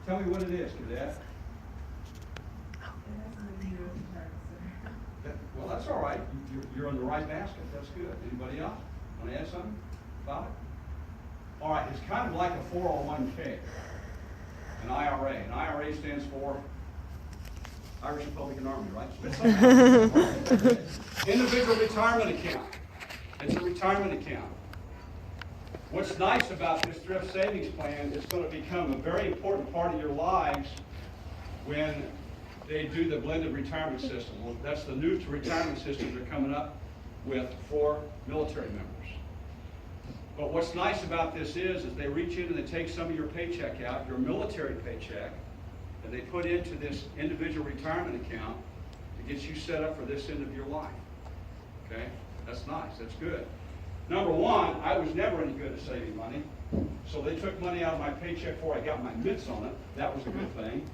Tell me what it is, cadet. Well, that's all right. You're in the right basket. That's good. Anybody else want to add something about it? All right. It's kind of like a 401k, an IRA. An IRA stands for Irish Republican Army, right? Individual retirement account. It's a retirement account. What's nice about this thrift savings plan is going to become a very important part of your lives when they do the blended retirement system. Well, that's the new retirement system they're coming up with for military members. But what's nice about this is they reach in and they take some of your paycheck out, your military paycheck, and they put into this individual retirement account to get you set up for this end of your life. Okay? That's nice. That's good. Number one, I was never any good at saving money. So they took money out of my paycheck before I got my mitts on it. That was a good thing.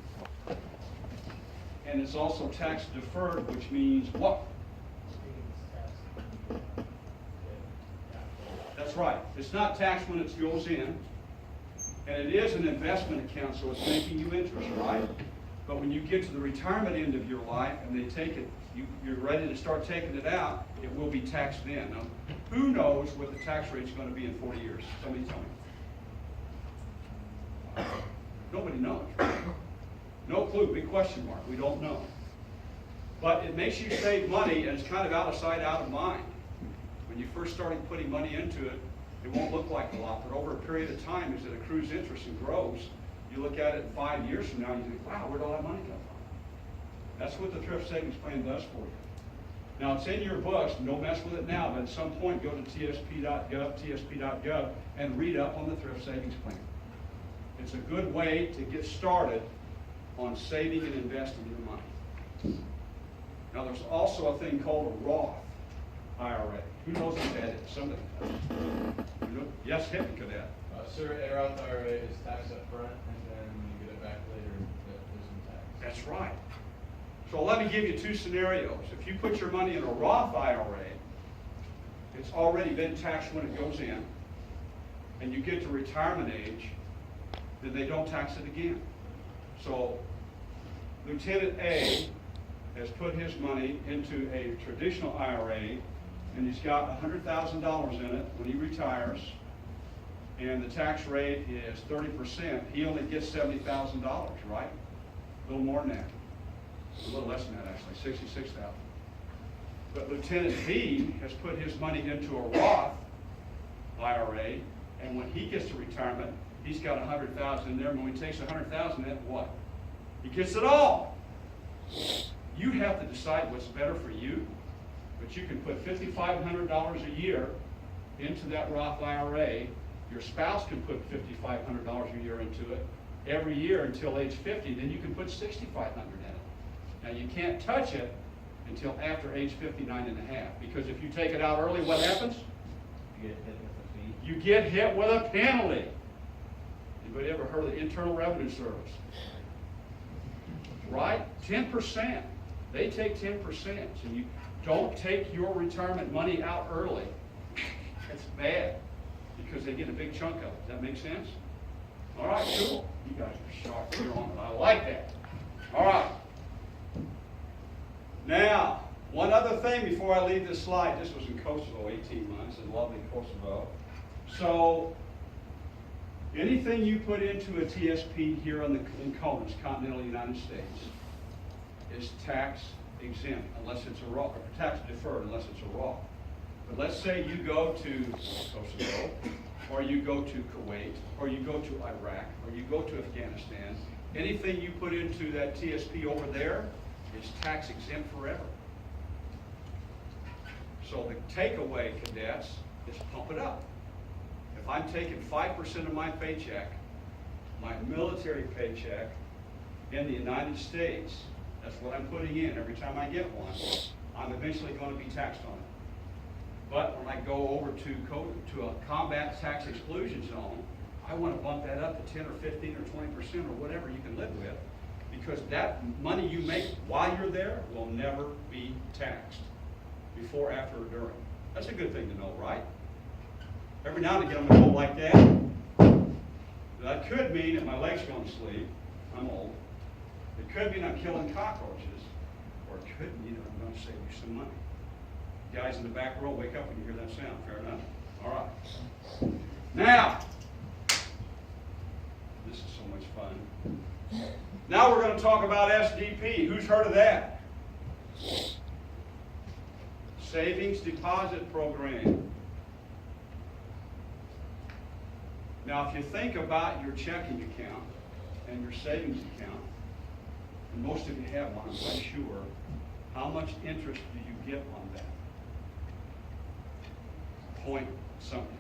And it's also tax deferred, which means what? That's right. It's not taxed when it goes in. And it is an investment account, so it's making you interest, right? But when you get to the retirement end of your life and they take it, you're ready to start taking it out, it will be taxed then. Now, who knows what the tax rate is going to be in 40 years? Somebody tell me. Nobody knows, right? No clue, big question mark. We don't know. But it makes you save money, and it's kind of out of sight, out of mind. When you first started putting money into it, it won't look like a lot, but over a period of time, as it accrues interest and grows, you look at it 5 years from now, and you think, wow, where'd all that money come from? That's what the thrift savings plan does for you. Now, it's in your books. Don't mess with it now, but at some point, go to tsp.gov, and read up on the thrift savings plan. It's a good way to get started on saving and investing your money. Now, there's also a thing called a Roth IRA. Who knows what that is? Somebody does. Yes, hit me, cadet. Sir, a Roth IRA is taxed up front, and then when you get it back later, there's some tax. That's right. So let me give you two scenarios. If you put your money in a Roth IRA, it's already been taxed when it goes in, and you get to retirement age, then they don't tax it again. So Lieutenant A has put his money into a traditional IRA, and he's got $100,000 in it when he retires, and the tax rate is 30%. He only gets $70,000, right? A little more than that. A little less than that, actually, $66,000. But Lieutenant B has put his money into a Roth IRA, and when he gets to retirement, he's got $100,000 in there. And when he takes $100,000, then what? He gets it all. You have to decide what's better for you, but you can put $5,500 a year into that Roth IRA. Your spouse can put $5,500 a year into it every year until age 50. Then you can put $6,500 in it. Now, you can't touch it until after age 59 and a half, because if you take it out early, what happens? You get hit with a fee. You get hit with a penalty. Anybody ever heard of the Internal Revenue Service? Right? 10%. They take 10%. So you don't take your retirement money out early. That's bad, because they get a big chunk of it. Does that make sense? All right, cool. You guys are sharp. You're on it. I like that. All right. Now, one other thing before I leave this slide. This was in Kosovo, 18 months, in lovely Kosovo. So, anything you put into a TSP here in CONUS, Continental United States, is tax exempt unless it's a Roth, or tax deferred unless it's a Roth. But let's say you go to Kosovo, or you go to Kuwait, or you go to Iraq, or you go to Afghanistan. Anything you put into that TSP over there is tax exempt forever. So the takeaway, cadets, is pump it up. If I'm taking 5% of my paycheck, my military paycheck, in the United States, that's what I'm putting in every time I get one, I'm eventually going to be taxed on it. But when I go over to a combat tax exclusion zone, I want to bump that up to 10 or 15 or 20% or whatever you can live with, because that money you make while you're there will never be taxed before, after, or during. That's a good thing to know, right? Every now and again I'm going to go like that. That could mean that my leg's going to sleep, I'm old. It could mean I'm killing cockroaches, or it could mean I'm going to save you some money. Guys in the back row, wake up when you hear that sound. Fair enough? All right. Now, this is so much fun. Now we're going to talk about SDP. Who's heard of that? Savings Deposit Program. Now, if you think about your checking account and your savings account, and most of you have one, I'm quite sure, how much interest do you get on that? Point something,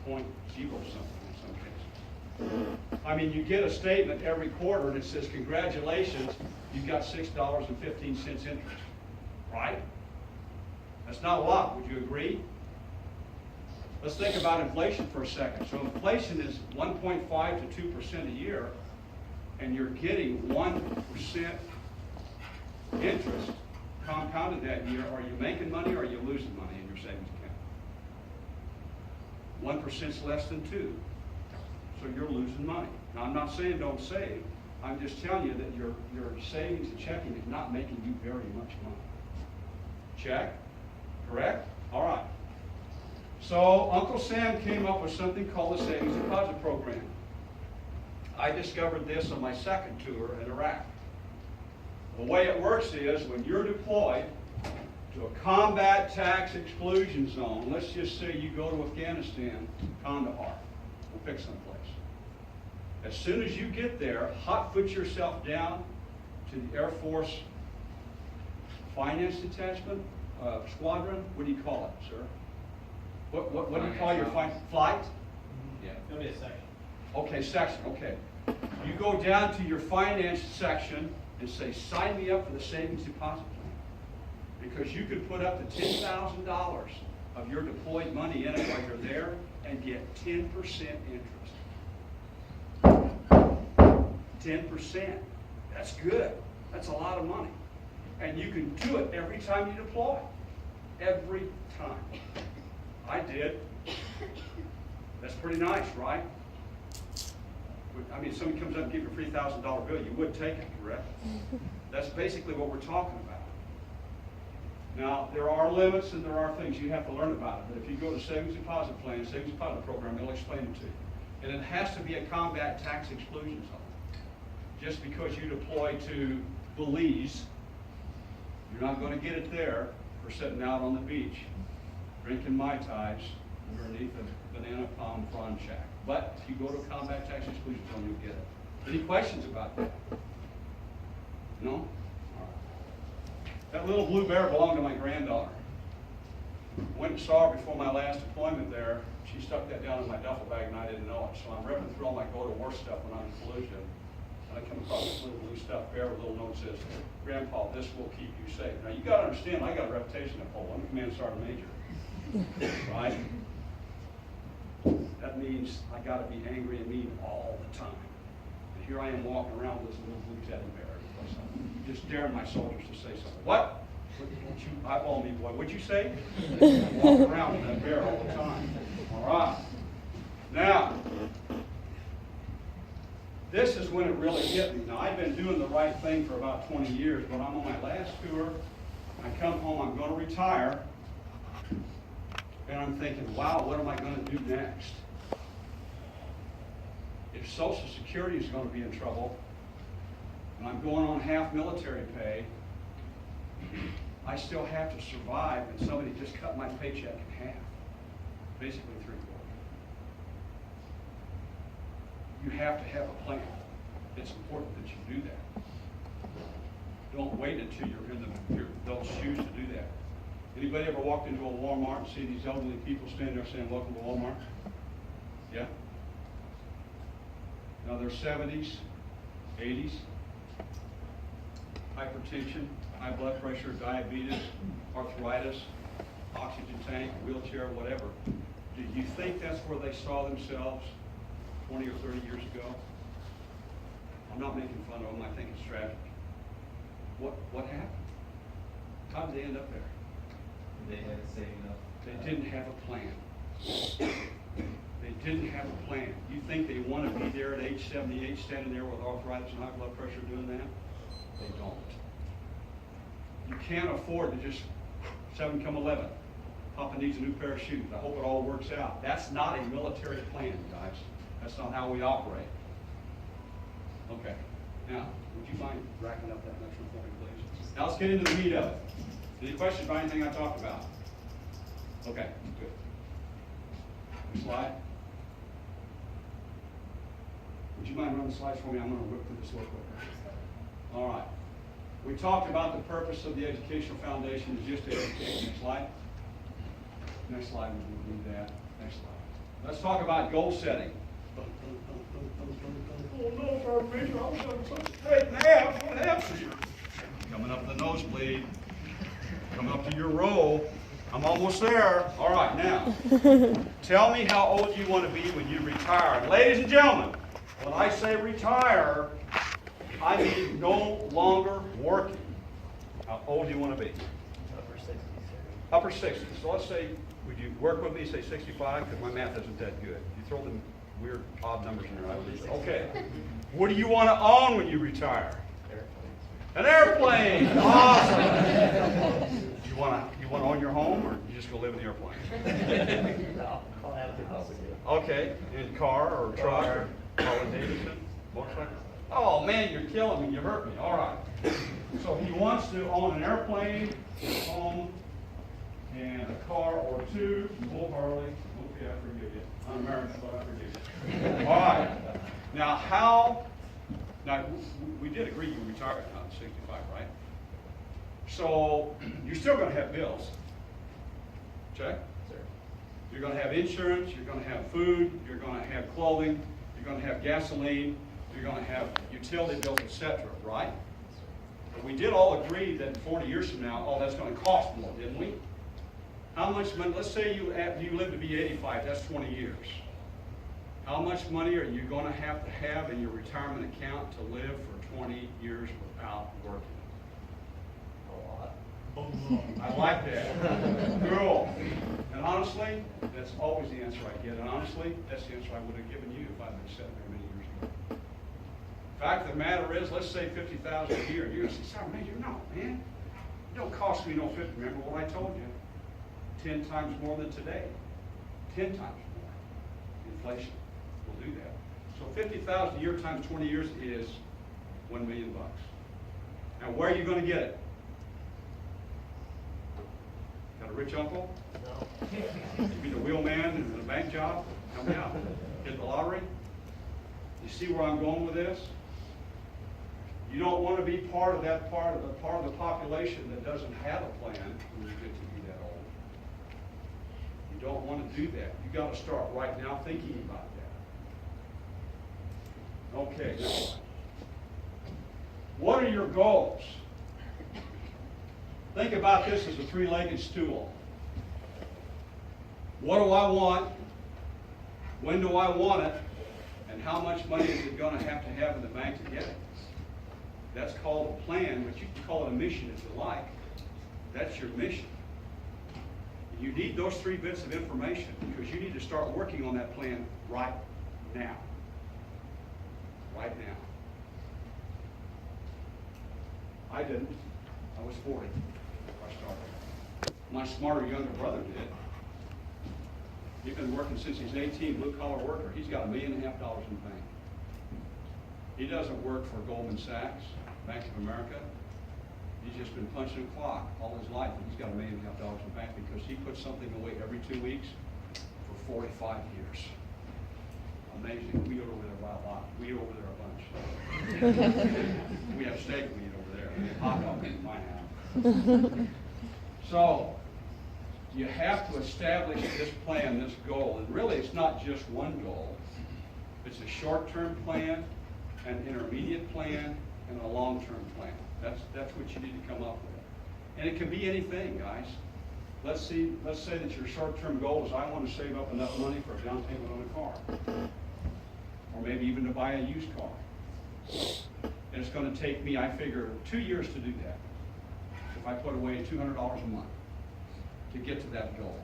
0.0 something in some cases. I mean, you get a statement every quarter and it says, congratulations, you've got $6.15 interest, right? That's not a lot, would you agree? Let's think about inflation for a second. So inflation is 1.5 to 2% a year, and you're getting 1% interest compounded that year. Are you making money or are you losing money in your savings account? 1% is less than 2, so you're losing money. Now, I'm not saying don't save. I'm just telling you that your savings and checking is not making you very much money. Check? Correct? All right. So Uncle Sam came up with something called the Savings Deposit Program. I discovered this on my second tour in Iraq. The way it works is when you're deployed to a combat tax exclusion zone, let's just say you go to Afghanistan, Kandahar, we'll pick someplace. As soon as you get there, hot foot yourself down to the Air Force Finance Detachment, Squadron, what do you call it, sir? What do you call your flight? Yeah, it'll be a section. Okay, section, okay. You go down to your finance section and say, sign me up for the savings deposit plan. Because you could put up to $10,000 of your deployed money in it while you're there and get 10% interest. 10%. That's good. That's a lot of money. And you can do it every time you deploy. Every time. I did. That's pretty nice, right? I mean, if somebody comes up and gives you a $3,000 bill, you would take it, correct? That's basically what we're talking about. Now, there are limits and there are things you have to learn about it. But if you go to Savings Deposit Plan, Savings Deposit Program, they'll explain it to you. And it has to be a combat tax exclusion zone. Just because you deploy to Belize, you're not going to get it there for sitting out on the beach, drinking Mai Tais underneath a banana palm frond shack. But if you go to a combat tax exclusion zone, you'll get it. Any questions about that? No? All right. That little blue bear belonged to my granddaughter. Went and saw her before my last deployment there. She stuck that down in my duffel bag and I didn't know it. So I'm ripping through all my go-to-war stuff when I'm in collusion. And I come across this little blue stuffed bear with a little note that says, Grandpa, this will keep you safe. Now you got to understand, I got a reputation to hold. I'm a command sergeant major. Right? That means I got to be angry and mean all the time. And here I am walking around with this little blue teddy bear. Just daring my soldiers to say something. What? Don't you eyeball me, boy. What'd you say? I'm walking around with that bear all the time. All right. Now, this is when it really hit me. Now, I've been doing the right thing for about 20 years, but I'm on my last tour. I come home, I'm going to retire. And I'm thinking, wow, what am I going to do next? If Social Security is going to be in trouble, and I'm going on half military pay, I still have to survive, and somebody just cut my paycheck in half, basically 3/4. You have to have a plan. It's important that you do that. Don't wait until you're in those shoes to do that. Anybody ever walked into a Walmart and see these elderly people standing there saying, welcome to Walmart? Yeah? Now they're 70s, 80s, hypertension, high blood pressure, diabetes, arthritis, oxygen tank, wheelchair, whatever. Do you think that's where they saw themselves 20 or 30 years ago? I'm not making fun of them. I think it's tragic. What happened? How did they end up there? They had to save enough. They didn't have a plan. They didn't have a plan. You think they want to be there at age 78, standing there with arthritis and high blood pressure doing that? They don't. You can't afford to just 7 come 11. Papa needs a new pair of shoes. I hope it all works out. That's not a military plan, guys. That's not how we operate. Okay. Now, would you mind racking up that next one for me, please? Now let's get into the meat of it. Any questions about anything I talked about? Okay, good. Next slide. Would you mind running the slides for me? I'm going to whip through this real quick. All right. We talked about the purpose of the educational foundation is just to educate. Next slide. Next slide, we need that. Next slide. Let's talk about goal setting. Oh no, Sergeant Major, I was having such a great nap. What happened to you? Coming up the nosebleed. Coming up to your row. I'm almost there. All right, now, tell me how old you want to be when you retire. And ladies and gentlemen, when I say retire, I mean no longer working. How old do you want to be? Upper 60s. Upper 60s. So let's say, would you work with me, say 65? Because my math isn't that good. You throw them weird, odd numbers in there. I would say, okay. What do you want to own when you retire? An airplane. Awesome. You want to own your home, or you just go live in the airplane? No, I'll have to help with you. Okay. In car or truck or Harley Davidson, motorcycle. Oh man, you're killing me. You hurt me. All right. So he wants to own an airplane, a home, and a car or two. Full Harley. Okay, I forgive you. I'm American, but I forgive you. All right. Now Now we did agree you retired at 65, right? So you're still going to have bills. Check. Sir. You're going to have insurance. You're going to have food. You're going to have clothing. You're going to have gasoline. You're going to have utility bills, etc. Right? But we did all agree that 40 years from now, oh, that's going to cost more, didn't we? How much money? Let's say you live to be 85. That's 20 years. How much money are you going to have in your retirement account to live for 20 years without working? A lot. I like that. Cool. And honestly, that's always the answer I get. And honestly, that's the answer I would have given you if I'd been sitting there many years ago. Fact of the matter is, let's say $50,000 a year. You're going to say, Sergeant Major, no, man. It don't cost me no 50. Remember what I told you? 10 times more than today. 10 times more. Inflation will do that. So $50,000 a year times 20 years is $1 million. Now, where are you going to get it? Got a rich uncle? No. You be the wheelman in a bank job? Help me out. Hit the lottery? You see where I'm going with this? You don't want to be part of the population that doesn't have a plan when you get to be that old. You don't want to do that. You got to start right now thinking about that. Okay. Now, what are your goals? Think about this as a three-legged stool. What do I want? When do I want it? And how much money is it going to have in the bank to get it? That's called a plan, but you can call it a mission if you like. That's your mission. You need those 3 bits of information because you need to start working on that plan right now. Right now. I didn't. I was 40 when I started. My smarter younger brother did. He's been working since he's 18, blue-collar worker. He's got $1.5 million in the bank. He doesn't work for Goldman Sachs, Bank of America. He's just been punching a clock all his life, and he's got $1.5 million in the bank because he puts something away every 2 weeks for 45 years. Amazing. We eat over there by a lot. We eat over there a bunch. We have steak we eat over there. We have hot dog in my house. So, you have to establish this plan, this goal. And really, it's not just one goal. It's a short-term plan, an intermediate plan, and a long-term plan. That's what you need to come up with. And it can be anything, guys. Let's say that your short-term goal is, I want to save up enough money for a down payment on a car. Or maybe even to buy a used car. And it's going to take me, I figure, 2 years to do that. If I put away $200 a month to get to that goal.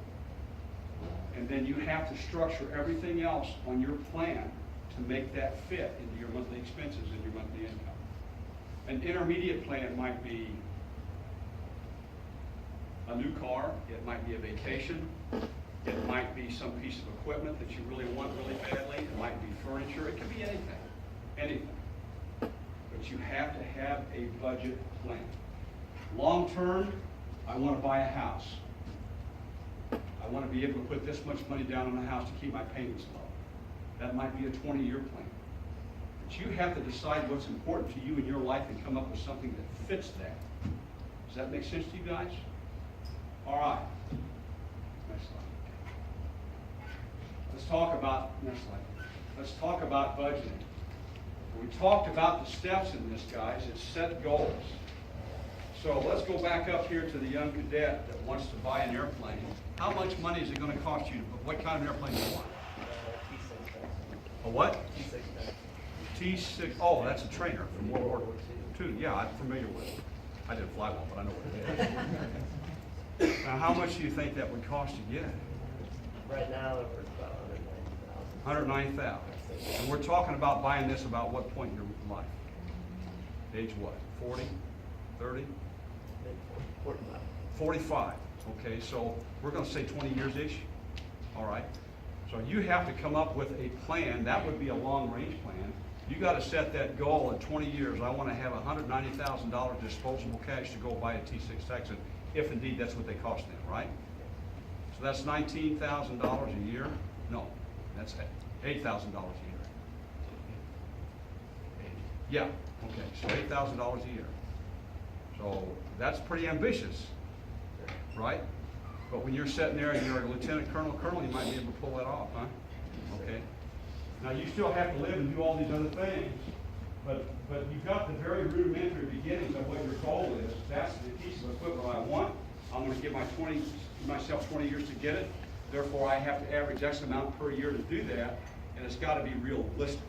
And then you have to structure everything else on your plan to make that fit into your monthly expenses and your monthly income. An intermediate plan might be a new car, it might be a vacation, it might be some piece of equipment that you really want really badly, it might be furniture, it could be anything. But you have to have a budget plan. Long term, I want to buy a house. I want to be able to put this much money down on a house to keep my payments low. That might be a 20-year plan. But you have to decide what's important to you in your life and come up with something that fits that. Does that make sense to you guys? All right. Next slide. Let's talk about, next slide. Let's talk about budgeting. We talked about the steps in this, guys. It's set goals. So let's go back up here to the young cadet that wants to buy an airplane. How much money is it going to cost you? What kind of airplane do you want? T6. A what? T6. T6. Oh, that's a trainer from World War II. Yeah, I'm familiar with it. I didn't fly one, but I know what it is. Now, how much do you think that would cost to get? Right now, they're worth about $190,000. $190,000. And we're talking about buying this about what point in your life? Age what? 40? 30? 45. 45. Okay, so we're going to say 20 years-ish. All right. So you have to come up with a plan. That would be a long-range plan. You got to set that goal in 20 years. I want to have $190,000 disposable cash to go buy a T6 Texan, if indeed that's what they cost then, right? So that's $19,000 a year. No, that's $8,000 a year. Yeah. Okay. So $8,000 a year. So that's pretty ambitious, right? But when you're sitting there and you're a lieutenant colonel, you might be able to pull that off, huh? Okay. Now you still have to live and do all these other things, but you've got the very rudimentary beginnings of what your goal is. That's the piece of equipment I want. I'm going to give myself 20 years to get it. Therefore, I have to average X amount per year to do that, and it's got to be realistic.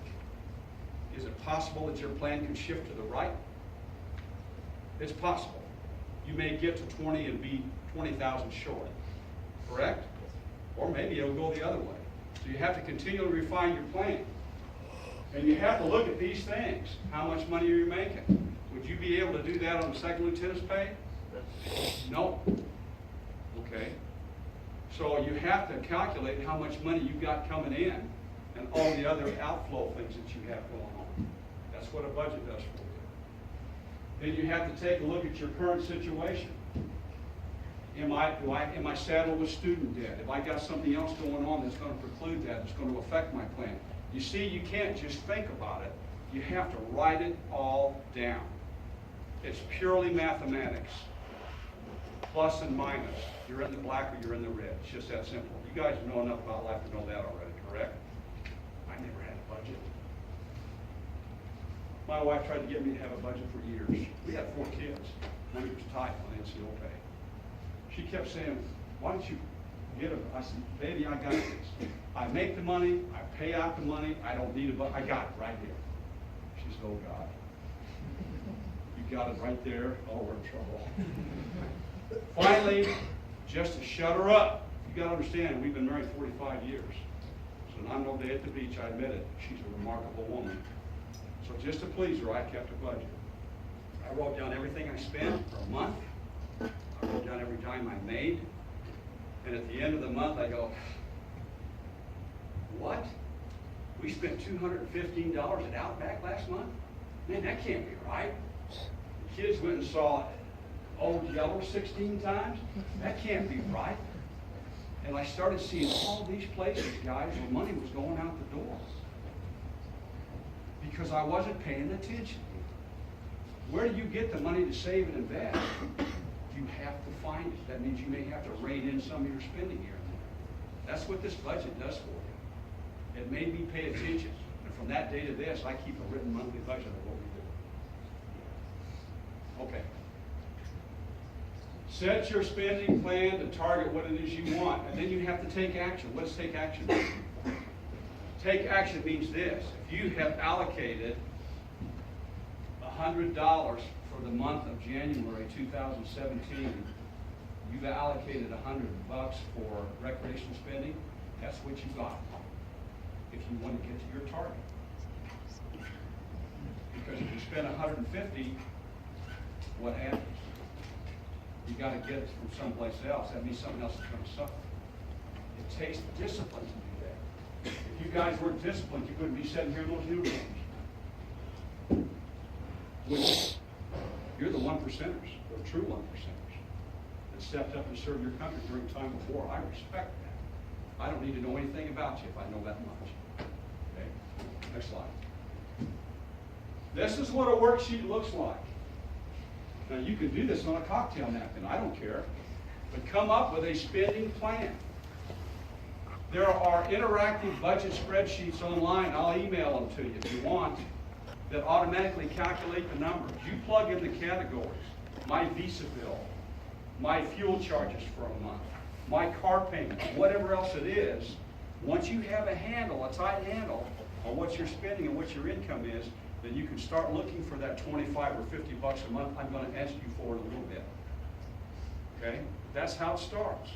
Is it possible that your plan can shift to the right? It's possible. You may get to 20 and be 20,000 short, correct? Or maybe it'll go the other way. So you have to continually refine your plan. And you have to look at these things. How much money are you making? Would you be able to do that on the second lieutenant's pay? No. Okay. So you have to calculate how much money you've got coming in and all the other outflow things that you have going on. That's what a budget does for you. Then you have to take a look at your current situation. Am I saddled with student debt? Have I got something else going on that's going to preclude that, that's going to affect my plan? You see, you can't just think about it. You have to write it all down. It's purely mathematics. Plus and minus. You're in the black or you're in the red. It's just that simple. You guys know enough about life to know that already, correct? I never had a budget. My wife tried to get me to have a budget for years. We had 4 kids. Money was tight on NCO pay. She kept saying, why don't you get a, I said, baby, I got this. I make the money, I pay out the money, I don't need a budget, I got it right here. She said, oh God. You got it right there, oh, we're in trouble. Finally, just to shut her up, you got to understand, we've been married 45 years. So I'm no day at the beach, I admit it. She's a remarkable woman. So just to please her, I kept a budget. I wrote down everything I spent for a month. I wrote down every dime I made. And at the end of the month, I go, what? We spent $215 at Outback last month? Man, that can't be right. The kids went and saw Old Yeller 16 times? That can't be right. And I started seeing all these places, guys, where money was going out the door. Because I wasn't paying attention. Where do you get the money to save and invest? You have to find it. That means you may have to rein in some of your spending here and there. That's what this budget does for you. It made me pay attention. And from that day to this, I keep a written monthly budget of what we do. Okay. Set your spending plan to target what it is you want. And then you have to take action. What does take action mean? Take action means this. If you have allocated $100 for the month of January 2017, you've allocated $100 for recreational spending, that's what you got. If you want to get to your target. Because if you spend 150, what happens? You got to get it from someplace else. That means something else is going to suffer. It takes discipline to do that. If you guys weren't disciplined, you wouldn't be sitting here in those new rooms. Which, you're the one percenters, the true one percenters, that stepped up and served your country during time before. I respect that. I don't need to know anything about you if I know that much. Okay? Next slide. This is what a worksheet looks like. Now, you can do this on a cocktail napkin. I don't care. But come up with a spending plan. There are interactive budget spreadsheets online. I'll email them to you if you want, that automatically calculate the numbers. You plug in the categories. My Visa bill, my fuel charges for a month, my car payment, whatever else it is. Once you have a handle, a tight handle on what you're spending and what your income is, then you can start looking for that 25 or 50 bucks a month. I'm going to ask you for it a little bit. Okay? That's how it starts.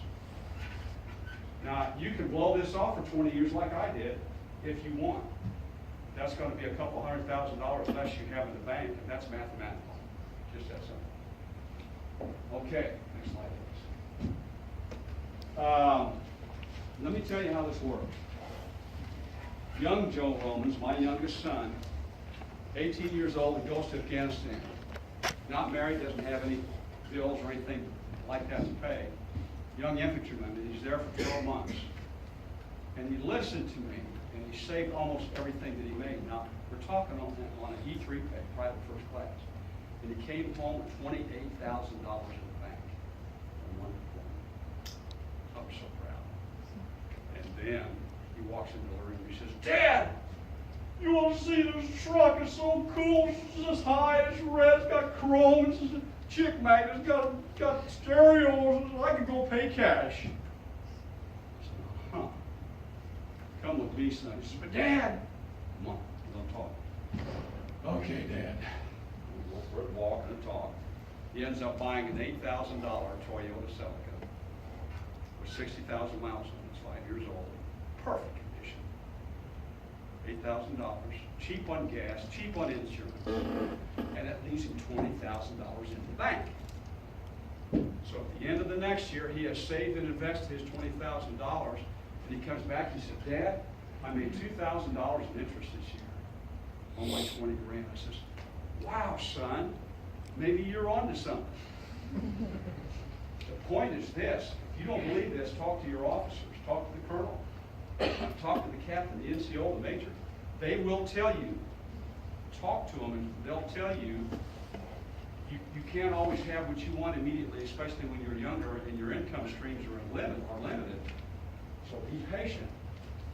Now, you can blow this off for 20 years like I did if you want. That's going to be a couple $100,000 less you have in the bank, and that's mathematical. Just that simple. Okay, next slide, please. Let me tell you how this works. Young Joe Romans, my youngest son, 18 years old, and goes to Afghanistan. Not married, doesn't have any bills or anything like that to pay. Young infantryman, and he's there for 12 months. And he listened to me, and he saved almost everything that he made. Now, we're talking on an E3 pay, private first class. And he came home with $28,000 in the bank from one deployment. I'm so proud. And then he walks into the room and he says, "Dad, you want to see this truck? It's so cool. It's this high, it's red, it's got chrome, it's a chick magnet, it's got stereos. I could go pay cash." I said, "Huh. Come with me, son." He said, "But Dad," "Come on, we're going to talk." "Okay, Dad." We go for a walk and a talk. He ends up buying an $8,000 Toyota Celica with 60,000 miles on it. It's 5 years old. Perfect condition. $8,000, cheap on gas, cheap on insurance, and it leaves him $20,000 in the bank. So at the end of the next year, he has saved and invested his $20,000, and he comes back and he said, "Dad, I made $2,000 in interest this year on my 20 grand. I says, "Wow, son, maybe you're on to something." The point is this: if you don't believe this, talk to your officers, talk to the colonel, talk to the captain, the NCO, the major. They will tell you. Talk to them, and they'll tell you you can't always have what you want immediately, especially when you're younger and your income streams are limited. So be patient.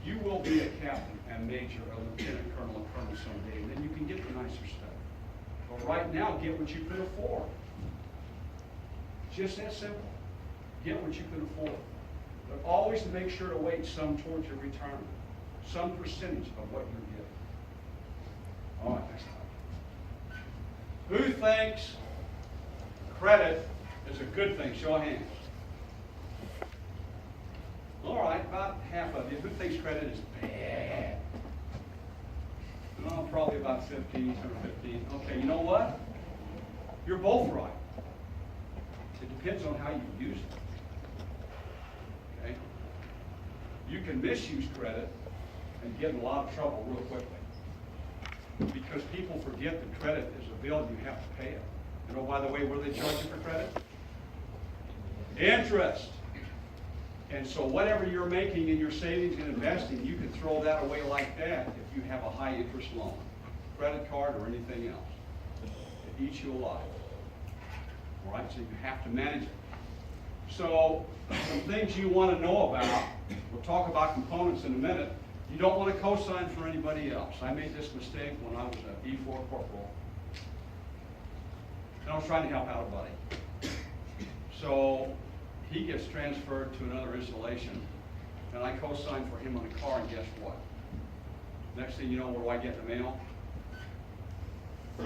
You will be a captain and major, a lieutenant colonel, and colonel someday, and then you can get the nicer stuff. But right now, get what you can afford. Just that simple. Get what you can afford. But always make sure to wait some towards your retirement. Some percentage of what you're getting. All right, next slide. Who thinks credit is a good thing? Show of hands. All right, about half of you. Who thinks credit is bad? Well, probably about 15, 15. Okay, you know what? You're both right. It depends on how you use it. Okay? You can misuse credit and get in a lot of trouble real quickly. Because people forget that credit is a bill and you have to pay it. You know, by the way, what do they charge you for credit? Interest. And so whatever you're making in your savings and investing, you can throw that away like that if you have a high interest loan, credit card, or anything else. It eats you alive. All right, so you have to manage it. So some things you want to know about, we'll talk about components in a minute. You don't want to co-sign for anybody else. I made this mistake when I was an E4 corporal. And I was trying to help out a buddy. So he gets transferred to another installation, and I co-signed for him on a car, and guess what? Next thing you know, what do I get in the mail?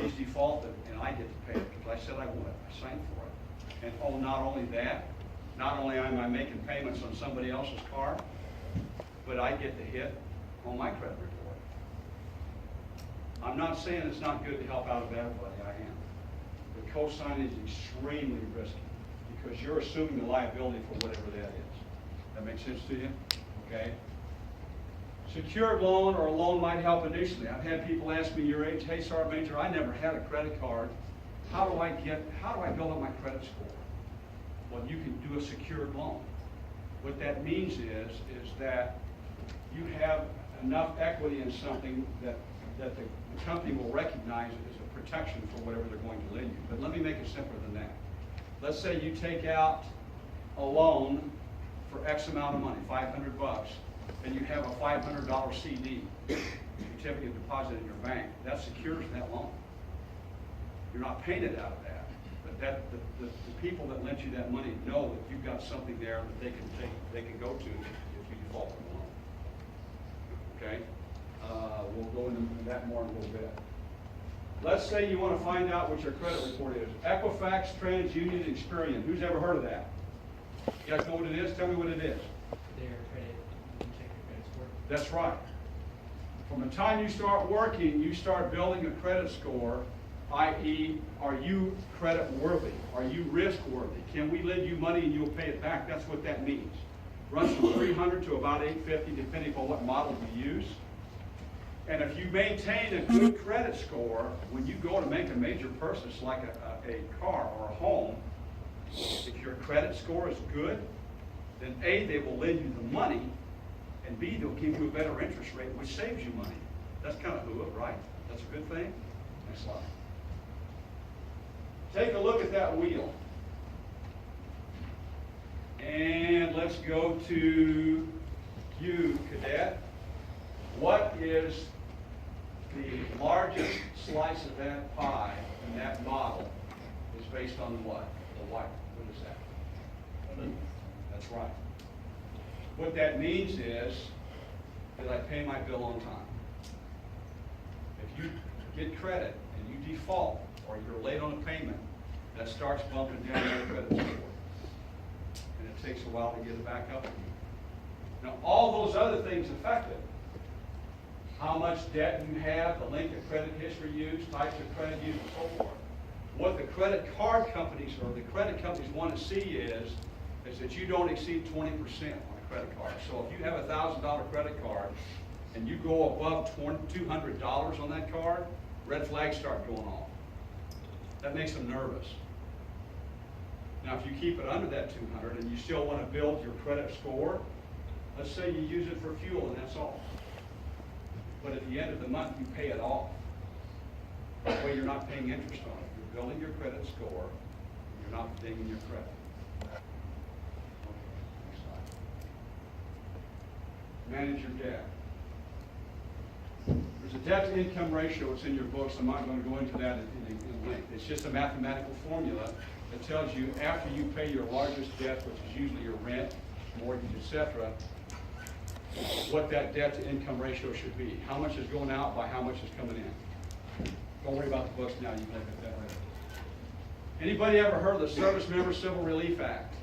He's defaulted, and I get to pay it, because I said I would. I signed for it. And oh, not only that, Not only am I making payments on somebody else's car, but I get the hit on my credit report. I'm not saying it's not good to help out everybody, I am. But co-signing is extremely risky because you're assuming the liability for whatever that is. That makes sense to you? Okay? Secured loan or a loan might help initially. I've had people ask me your age, hey, Sergeant Major, I never had a credit card. How do I build up my credit score? Well, you can do a secured loan. What that means is that you have enough equity in something that the company will recognize as a protection for whatever they're going to lend you. But let me make it simpler than that. Let's say you take out a loan for X amount of money, $500, and you have a $500 CD, certificate deposit in your bank. That secures that loan. You're not paying it out of that. But the people that lent you that money know that you've got something there that they can go to if you default on the loan. Okay? We'll go into that more in a little bit. Let's say you want to find out what your credit report is. Equifax, TransUnion, Experian. Who's ever heard of that? You guys know what it is? Tell me what it is. Their credit, you can check your credit score. That's right. From the time you start working, you start building a credit score, i.e., are you credit worthy? Are you risk worthy? Can we lend you money and you'll pay it back? That's what that means. Runs from 300 to about 850, depending on what model you use. And if you maintain a good credit score, when you go to make a major purchase like a car or a home, if your credit score is good, then A, they will lend you the money, and B, they'll give you a better interest rate, which saves you money. That's kind of good, right? That's a good thing? Next slide. Take a look at that wheel. And let's go to you, cadet. What is the largest slice of that pie in that model is based on what? The white. What is that? That's right. What that means is that I pay my bill on time. If you get credit and you default or you're late on a payment, that starts bumping down your credit score. And it takes a while to get it back up again. Now, all those other things affect it. How much debt you have, the length of credit history used, types of credit used, and so forth. What the credit card companies or the credit companies want to see is that you don't exceed 20% on a credit card. So if you have a $1,000 credit card and you go above $200 on that card, red flags start going off. That makes them nervous. Now, if you keep it under that 200 and you still want to build your credit score, let's say you use it for fuel and that's all. But at the end of the month, you pay it off. That way you're not paying interest on it. You're building your credit score, and you're not dinging your credit. Okay, next slide. Manage your debt. There's a debt-to-income ratio. It's in your books. I'm not going to go into that in length. It's just a mathematical formula that tells you after you pay your largest debt, which is usually your rent, mortgage, etc., what that debt-to-income ratio should be. How much is going out by how much is coming in. Don't worry about the books now. You can look at that later. Anybody ever heard of the Service Member Civil Relief Act?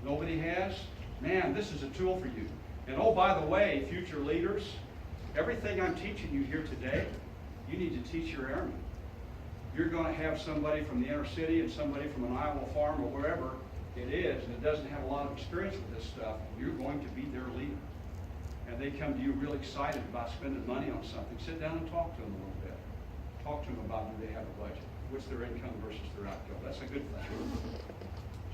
Nobody has? Man, this is a tool for you. And oh, by the way, future leaders, everything I'm teaching you here today, you need to teach your airmen. You're going to have somebody from the inner city and somebody from an Iowa farm or wherever it is, and it doesn't have a lot of experience with this stuff. You're going to be their leader. And they come to you really excited about spending money on something. Sit down and talk to them a little bit. Talk to them about do they have a budget? What's their income versus their outgo? That's a good thing.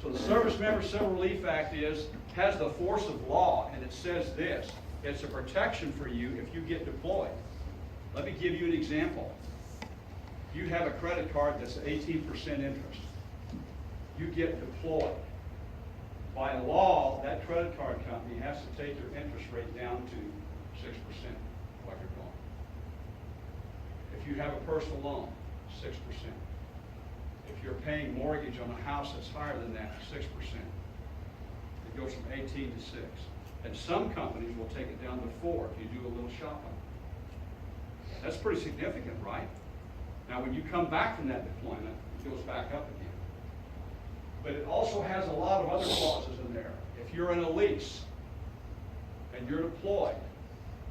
So the Service Member Civil Relief Act has the force of law, and it says this. It's a protection for you if you get deployed. Let me give you an example. You have a credit card that's 18% interest. You get deployed. By law, that credit card company has to take your interest rate down to 6% while you're gone. If you have a personal loan, 6%. If you're paying mortgage on a house that's higher than that, 6%. It goes from 18 to 6. And some companies will take it down to 4 if you do a little shopping. That's pretty significant, right? Now, when you come back from that deployment, it goes back up again. But it also has a lot of other clauses in there. If you're in a lease and you're deployed,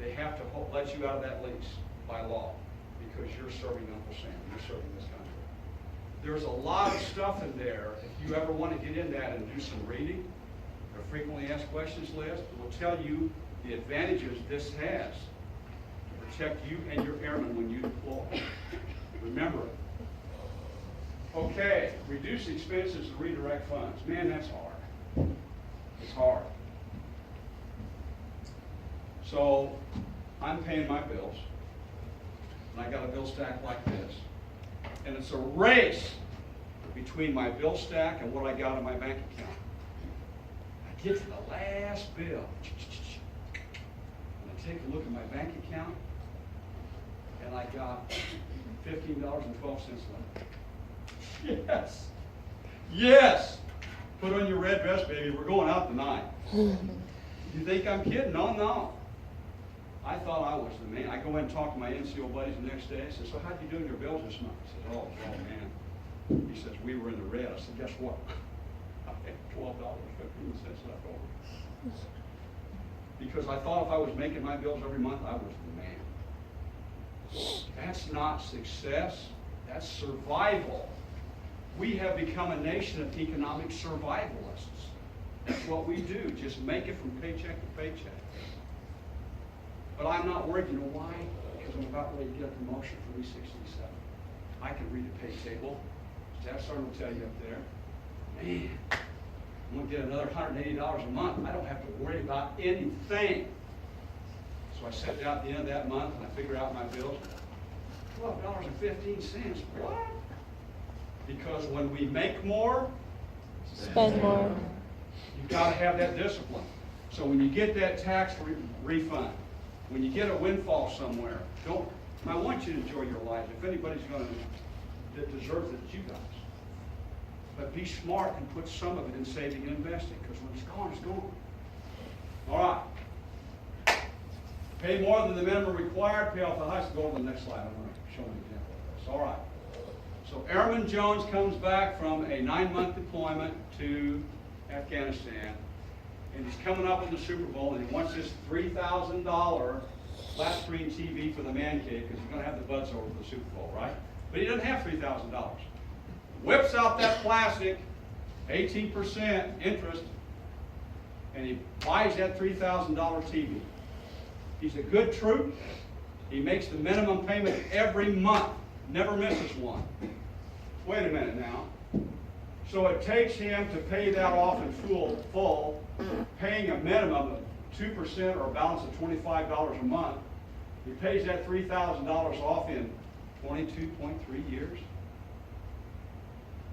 they have to let you out of that lease by law because you're serving Uncle Sam, you're serving this country. There's a lot of stuff in there. If you ever want to get in that and do some reading, a frequently asked questions list, it will tell you the advantages this has to protect you and your airmen when you deploy. Remember it. Okay, reduce expenses and redirect funds. Man, that's hard. It's hard. So, I'm paying my bills, and I got a bill stack like this, and it's a race between my bill stack and what I got in my bank account. I get to the last bill, and I take a look at my bank account, and I got $15.12 left. Yes. Yes. Put on your red dress, baby. We're going out tonight. You think I'm kidding? No. I thought I was the man. I go in and talk to my NCO buddies the next day. I said, so how'd you do in your bills this month? He says, oh man. He says, we were in the red. I said, guess what? I had $12.15 left over. Because I thought if I was making my bills every month, I was the man. That's not success. That's survival. We have become a nation of economic survivalists. That's what we do, just make it from paycheck to paycheck. But I'm not worried, you know why? Because I'm about ready to get a promotion for 367. I can read a pay table. Staff sergeant will tell you up there, man, I'm going to get another $180 a month. I don't have to worry about anything. So I sit down at the end of that month and I figure out my bills. $12.15. What? Because when we make more, Spend more. you've got to have that discipline. So when you get that tax refund, when you get a windfall somewhere, I want you to enjoy your life. If anybody's going to that deserves it, it's you guys. But be smart and put some of it in saving and investing, because when it's gone, it's gone. All right. Pay more than the minimum required, pay off the highest. Go to the next slide. I'm going to show an example of this. All right. So Airman Jones comes back from a 9-month deployment to Afghanistan, and he's coming up in the Super Bowl, and he wants this $3,000 flat screen TV for the man cave because he's going to have the buds over for the Super Bowl, right? But he doesn't have $3,000. Whips out that plastic, 18% interest, and he buys that $3,000 TV. He's a good troop. He makes the minimum payment every month, never misses one. Wait a minute now. So it takes him to pay that off in full, paying a minimum of 2% or a balance of $25 a month. He pays that $3,000 off in 22.3 years.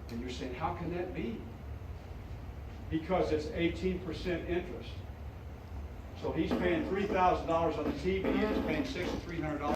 And you're saying, how can that be? Because it's 18% interest. So he's paying $3,000 on the TV, and he's paying $6,300